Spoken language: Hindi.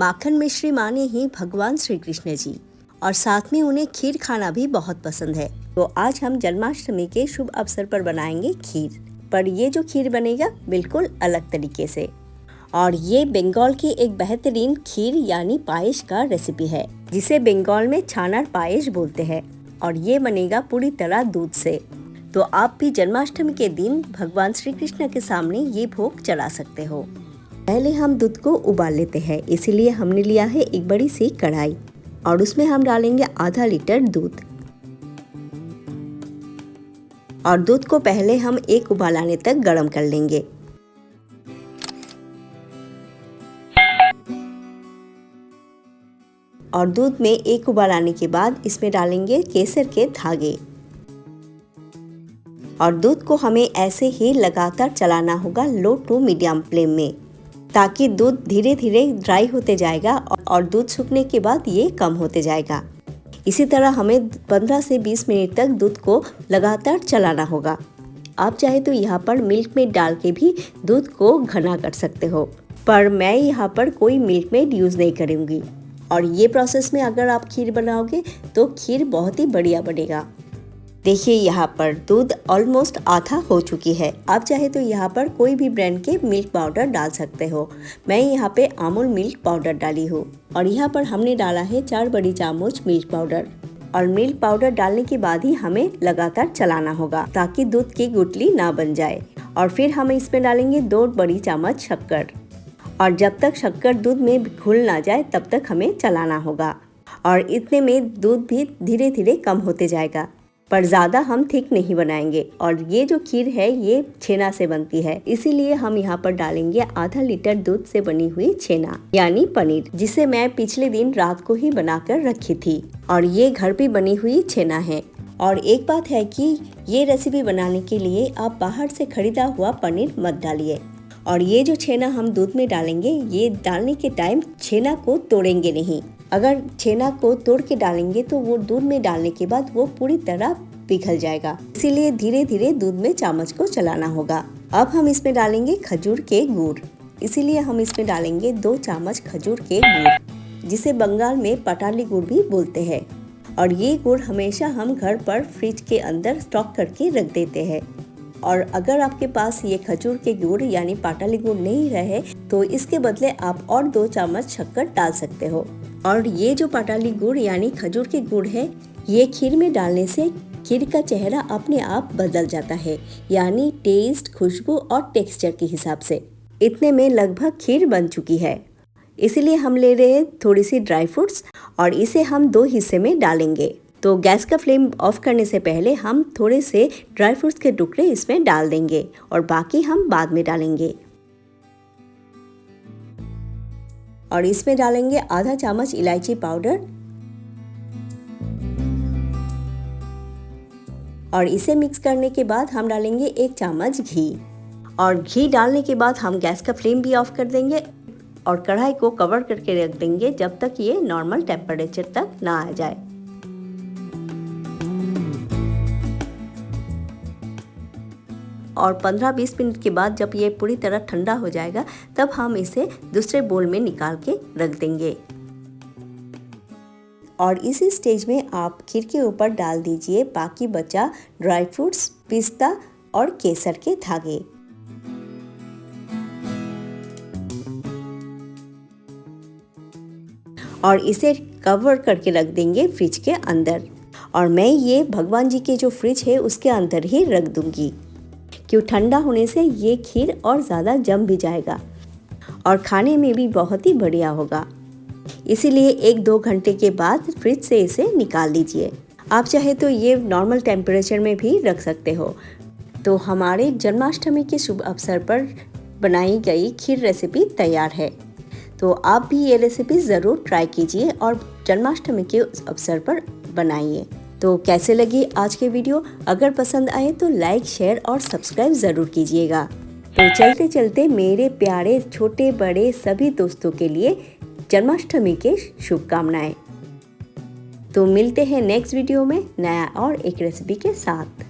माखन मिश्री माने ही भगवान श्री कृष्ण जी, और साथ में उन्हें खीर खाना भी बहुत पसंद है। तो आज हम जन्माष्टमी के शुभ अवसर पर बनाएंगे खीर, पर ये जो खीर बनेगा बिल्कुल अलग तरीके से। और ये बंगाल की एक बेहतरीन खीर यानी पायस का रेसिपी है, जिसे बंगाल में छानर पायस बोलते हैं, और ये बनेगा पूरी तरह दूध से। तो आप भी जन्माष्टमी के दिन भगवान श्री कृष्ण के सामने ये भोग चढ़ा सकते हो। पहले हम दूध को उबाल लेते हैं, इसीलिए हमने लिया है एक बड़ी सी कढ़ाई और उसमें हम डालेंगे आधा लीटर दूध। और दूध को पहले हम एक उबाल आने तक गर्म कर लेंगे। और दूध में एक उबाल आने के बाद इसमें डालेंगे केसर के धागे। और दूध को हमें ऐसे ही लगातार चलाना होगा लो टू मीडियम फ्लेम में, ताकि दूध धीरे धीरे ड्राई होते जाएगा और दूध सूखने के बाद ये कम होते जाएगा। इसी तरह हमें 15 से 20 मिनट तक दूध को लगातार चलाना होगा। आप चाहे तो यहाँ पर मिल्क मेड डाल के भी दूध को घना कर सकते हो, पर मैं यहाँ पर कोई मिल्क मेड यूज़ नहीं करूँगी। और ये प्रोसेस में अगर आप खीर बनाओगे तो खीर बहुत ही बढ़िया बनेगा। देखिए यहाँ पर दूध ऑलमोस्ट आधा हो चुकी है। आप चाहे तो यहाँ पर कोई भी ब्रांड के मिल्क पाउडर डाल सकते हो। मैं यहाँ पे अमूल मिल्क पाउडर डाली हूँ। और यहाँ पर हमने डाला है 4 बड़ी चम्मच मिल्क पाउडर। और मिल्क पाउडर डालने के बाद ही हमें लगातार चलाना होगा, ताकि दूध की गुठली ना बन जाए। और फिर हम इसमें डालेंगे 2 बड़ी चम्मच शक्कर। और जब तक शक्कर दूध में घुल ना जाए तब तक हमें चलाना होगा। और इतने में दूध भी धीरे धीरे कम होते जाएगा, पर ज़्यादा हम थिक नहीं बनाएंगे। और ये जो खीर है ये छेना से बनती है, इसीलिए हम यहाँ पर डालेंगे आधा लीटर दूध से बनी हुई छेना यानी पनीर, जिसे मैं पिछले दिन रात को ही बनाकर रखी थी। और ये घर पे बनी हुई छेना है। और एक बात है कि ये रेसिपी बनाने के लिए आप बाहर से खरीदा हुआ पनीर मत डालिए। और ये जो छेना हम दूध में डालेंगे, ये डालने के टाइम छेना को तोड़ेंगे नहीं। अगर छेना को तोड़ के डालेंगे तो वो दूध में डालने के बाद वो पूरी तरह पिघल जाएगा, इसीलिए धीरे धीरे दूध में चम्मच को चलाना होगा। अब हम इसमें डालेंगे खजूर के गुड़, इसीलिए हम इसमें डालेंगे 2 चम्मच खजूर के गुड़, जिसे बंगाल में पटाली गुड़ भी बोलते हैं। और ये गुड़ हमेशा हम घर पर फ्रिज के अंदर स्टॉक करके रख देते हैं। और अगर आपके पास ये खजूर के गुड़ यानी पाटाली गुड़ नहीं रहे तो इसके बदले आप और 2 चम्मच शक्कर डाल सकते हो। और ये जो पाटाली गुड़ यानी खजूर के गुड़ है, ये खीर में डालने से खीर का चेहरा अपने आप बदल जाता है, यानी टेस्ट, खुशबू और टेक्सचर के हिसाब से। इतने में लगभग खीर बन चुकी है। इसीलिए हम ले रहे हैं थोड़ी सी ड्राई फ्रूट्स और इसे हम 2 हिस्से में डालेंगे। तो गैस का फ्लेम ऑफ करने से पहले हम थोड़े से ड्राई फ्रूट्स के टुकड़े इसमें डाल देंगे और बाकी हम बाद में डालेंगे। और इसमें डालेंगे आधा चम्मच इलायची पाउडर। और इसे मिक्स करने के बाद हम डालेंगे 1 चम्मच घी। और घी डालने के बाद हम गैस का फ्लेम भी ऑफ कर देंगे और कढ़ाई को कवर करके रख देंगे जब तक ये नॉर्मल टेम्परेचर तक ना आ जाए। और 15-20 मिनट के बाद जब ये पूरी तरह ठंडा हो जाएगा तब हम इसे दूसरे बोल में निकाल के रख देंगे। और इसी स्टेज में आप खीर के ऊपर डाल दीजिए बाकी बचा ड्राई फ्रूट्स, पिस्ता और केसर के धागे। और इसे कवर करके रख देंगे फ्रिज के अंदर। और मैं ये भगवान जी के जो फ्रिज है उसके अंदर ही रख दूंगी, क्यों ठंडा होने से ये खीर और ज़्यादा जम भी जाएगा और खाने में भी बहुत ही बढ़िया होगा। इसीलिए 1-2 घंटे के बाद फ्रिज से इसे निकाल लीजिए। आप चाहे तो ये नॉर्मल टेम्परेचर में भी रख सकते हो। तो हमारे जन्माष्टमी के शुभ अवसर पर बनाई गई खीर रेसिपी तैयार है। तो आप भी ये रेसिपी ज़रूर ट्राई कीजिए और जन्माष्टमी के अवसर पर बनाइए। तो कैसे लगी आज के वीडियो? अगर पसंद आए तो लाइक, शेयर और सब्सक्राइब ज़रूर कीजिएगा। तो चलते चलते मेरे प्यारे छोटे बड़े सभी दोस्तों के लिए जन्माष्टमी के शुभकामनाएं। तो मिलते हैं नेक्स्ट वीडियो में नया और एक रेसिपी के साथ।